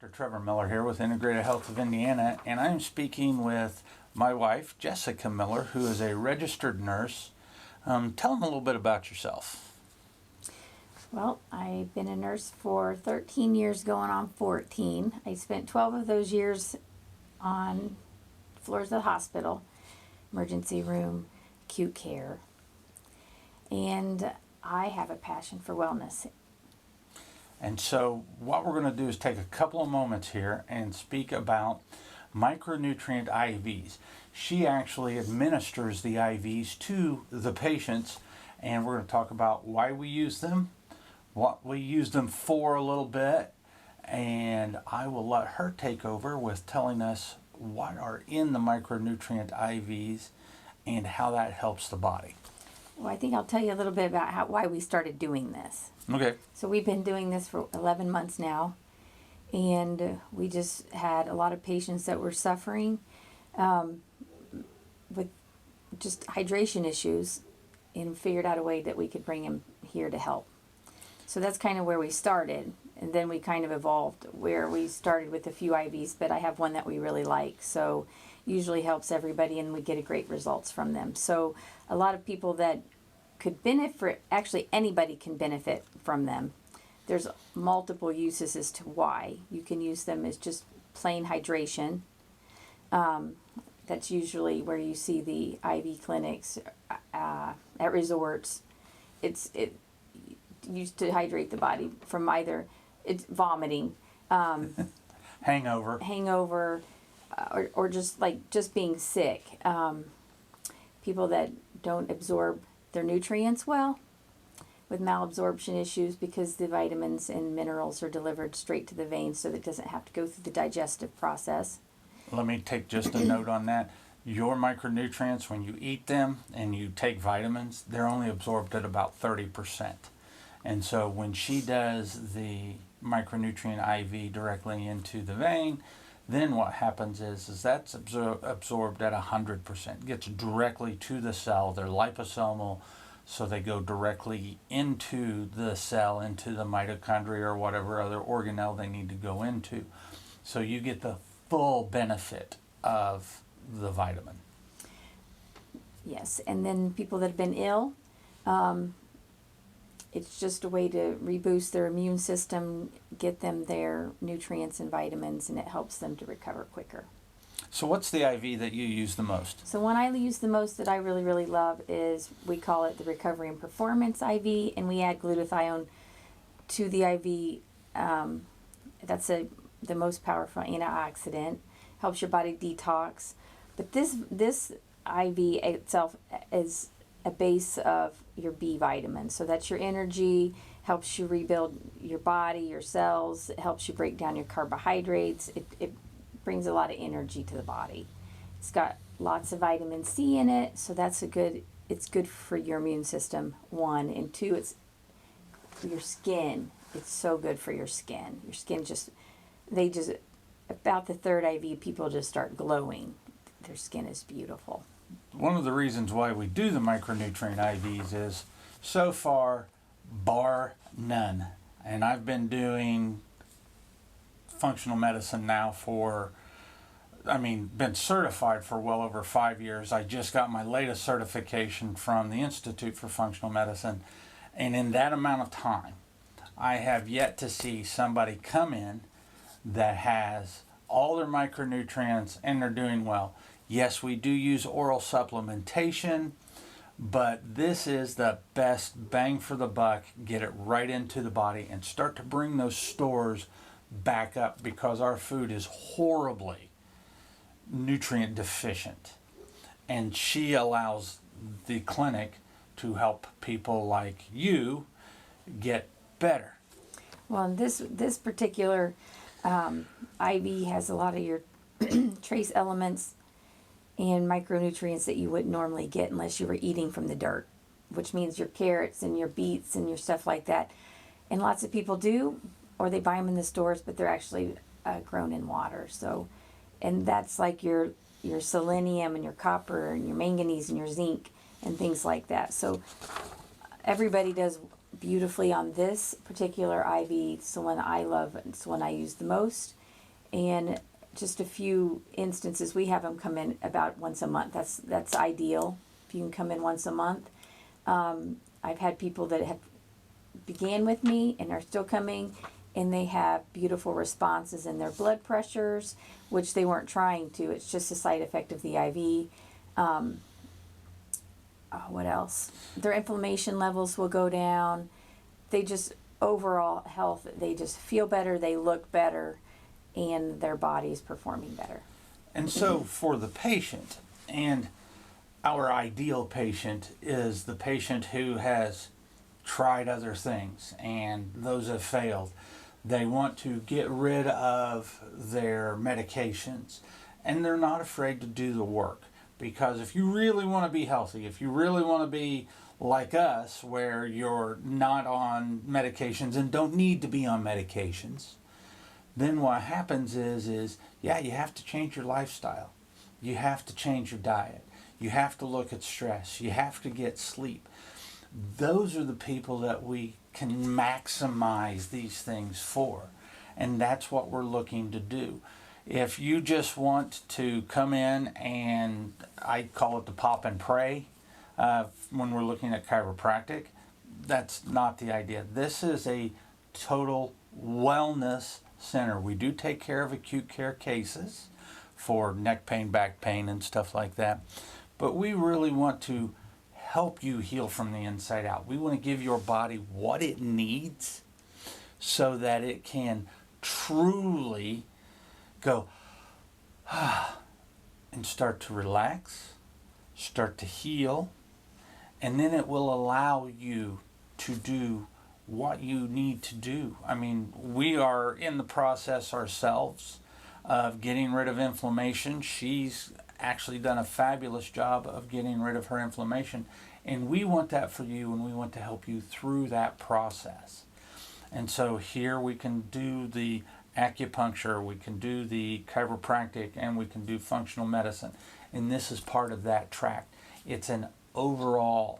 Dr. Trevor Miller here with Integrated Health of Indiana, and I'm speaking with my wife, Jessica Miller, who is a registered nurse. Tell them a little bit about yourself. Well, I've been a nurse for 13 years, going on 14. I spent 12 of those years on floors of the hospital, emergency room, acute care, and I have a passion for wellness. And so what we're going to do is take a couple of moments here and speak about micronutrient IVs. She actually administers the IVs to the patients, and we're going to talk about why we use them, what we use them for a little bit, and I will let her take over with telling us what are in the micronutrient IVs and how that helps the body. Well, I think I'll tell you a little bit about why we started doing this. Okay. So we've been doing this for 11 months now, and we just had a lot of patients that were suffering with just hydration issues, and figured out a way that we could bring them here to help. So that's kind of where we started, and then we kind of evolved where we started with a few IVs, but I have one that we really like, so usually helps everybody and we get a great results from them. So a lot of people that could benefit, actually anybody can benefit from them. There's multiple uses as to why. You can use them as just plain hydration. That's usually where you see the IV clinics at resorts. It's used to hydrate the body from either it's vomiting, hangover, or just being sick. People that don't absorb their nutrients well, with malabsorption issues, because the vitamins and minerals are delivered straight to the veins, so that it doesn't have to go through the digestive process. Let me take just a note on that. Your micronutrients, when you eat them and you take vitamins, they're only absorbed at about 30%. And so when she does the micronutrient IV directly into the vein, then what happens is that's absorbed at 100%. Gets directly to the cell. They're liposomal, so they go directly into the cell, into the mitochondria or whatever other organelle they need to go into. So you get the full benefit of the vitamin. Yes, and then people that have been ill, it's just a way to reboost their immune system, get them their nutrients and vitamins, and it helps them to recover quicker. So what's the IV that you use the most? So one I use the most that I really, really love is, we call it the Recovery and Performance IV, and we add glutathione to the IV. That's the most powerful antioxidant, helps your body detox. But this IV itself is a base of your B vitamins. So that's your energy, helps you rebuild your body, your cells, it helps you break down your carbohydrates. It brings a lot of energy to the body. It's got lots of vitamin C in it, so it's good for your immune system, one. And two, it's for your skin. It's so good for your skin. Your skin about the third IV, people just start glowing. Their skin is beautiful. One of the reasons why we do the micronutrient IVs is, so far, bar none. And I've been doing functional medicine now been certified for well over 5 years. I just got my latest certification from the Institute for Functional Medicine. And in that amount of time, I have yet to see somebody come in that has all their micronutrients and they're doing well. Yes, we do use oral supplementation, but this is the best bang for the buck. Get it right into the body and start to bring those stores back up, because our food is horribly nutrient deficient. And she allows the clinic to help people like you get better. Well, this particular IV has a lot of your trace elements and micronutrients that you wouldn't normally get unless you were eating from the dirt, which means your carrots and your beets and your stuff like that. And lots of people do, or they buy them in the stores, but they're actually grown in water. So, and that's like your selenium and your copper and your manganese and your zinc and things like that. So everybody does beautifully on this particular IV. It's the one I love. It's the one I use the most. And just a few instances, we have them come in about once a month. That's ideal. If you can come in once a month. I've had people that have began with me and are still coming, and they have beautiful responses in their blood pressures, which they weren't trying to. It's just a side effect of the IV. What else? Their inflammation levels will go down. They just, overall health, they just feel better, they look better, and their body is performing better. And so for the patient, and our ideal patient is the patient who has tried other things and those have failed. They want to get rid of their medications, and they're not afraid to do the work. Because if you really want to be healthy, if you really want to be like us, where you're not on medications and don't need to be on medications, then what happens is you have to change your lifestyle. You have to change your diet. You have to look at stress. You have to get sleep. Those are the people that we can maximize these things for. And that's what we're looking to do. If you just want to come in and I call it the pop and pray when we're looking at chiropractic, that's not the idea. This is a total wellness center. We do take care of acute care cases for neck pain, back pain, and stuff like that. But we really want to help you heal from the inside out. We want to give your body what it needs so that it can truly go and start to relax, start to heal, and then it will allow you to do what you need to do. I mean, we are in the process ourselves of getting rid of inflammation. She's actually done a fabulous job of getting rid of her inflammation, and we want that for you, and we want to help you through that process. And so here we can do the acupuncture, we can do the chiropractic, and we can do functional medicine. And this is part of that track. It's an overall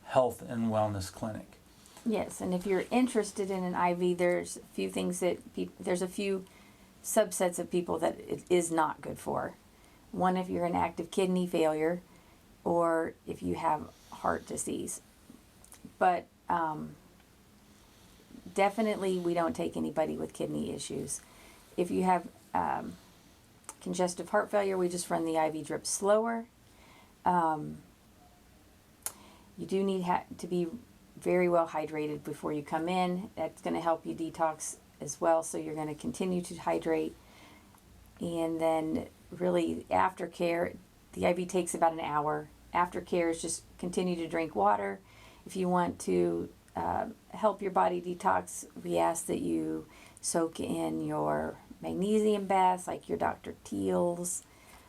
health and wellness clinic. Yes, and if you're interested in an IV, there's a few things that there's a few subsets of people that it is not good for. One, if you're in active kidney failure, or if you have heart disease. But definitely we don't take anybody with kidney issues. If you have congestive heart failure, we just run the IV drip slower. You do need to be very well hydrated before you come in. That's going to help you detox as well, so you're going to continue to hydrate. And then really aftercare, the IV takes about an hour. Aftercare is just continue to drink water. If you want to help your body detox, we ask that you soak in your magnesium baths, like your Dr. Teal's,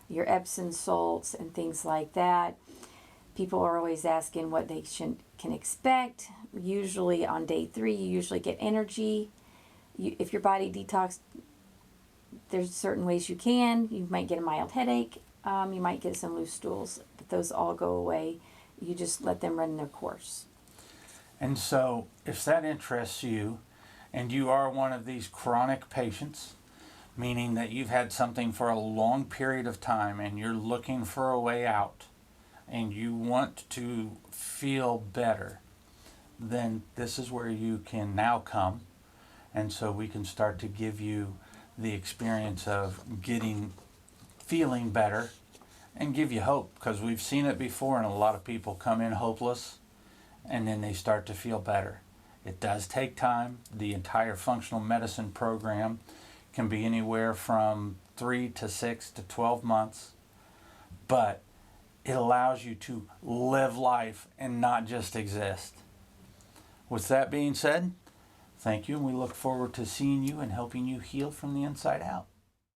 your Epsom salts, and things like that. People are always asking what they can expect. Usually on day 3, you usually get energy. If your body detox, there's certain ways you can. You might get a mild headache. You might get some loose stools, but those all go away. You just let them run their course. And so if that interests you, and you are one of these chronic patients, meaning that you've had something for a long period of time and you're looking for a way out, and you want to feel better, then this is where you can now come. And so we can start to give you the experience of feeling better, and give you hope, because we've seen it before, and a lot of people come in hopeless and then they start to feel better. It does take time. The entire functional medicine program can be anywhere from 3 to 6 to 12 months, but it allows you to live life and not just exist. With that being said, thank you, and we look forward to seeing you and helping you heal from the inside out.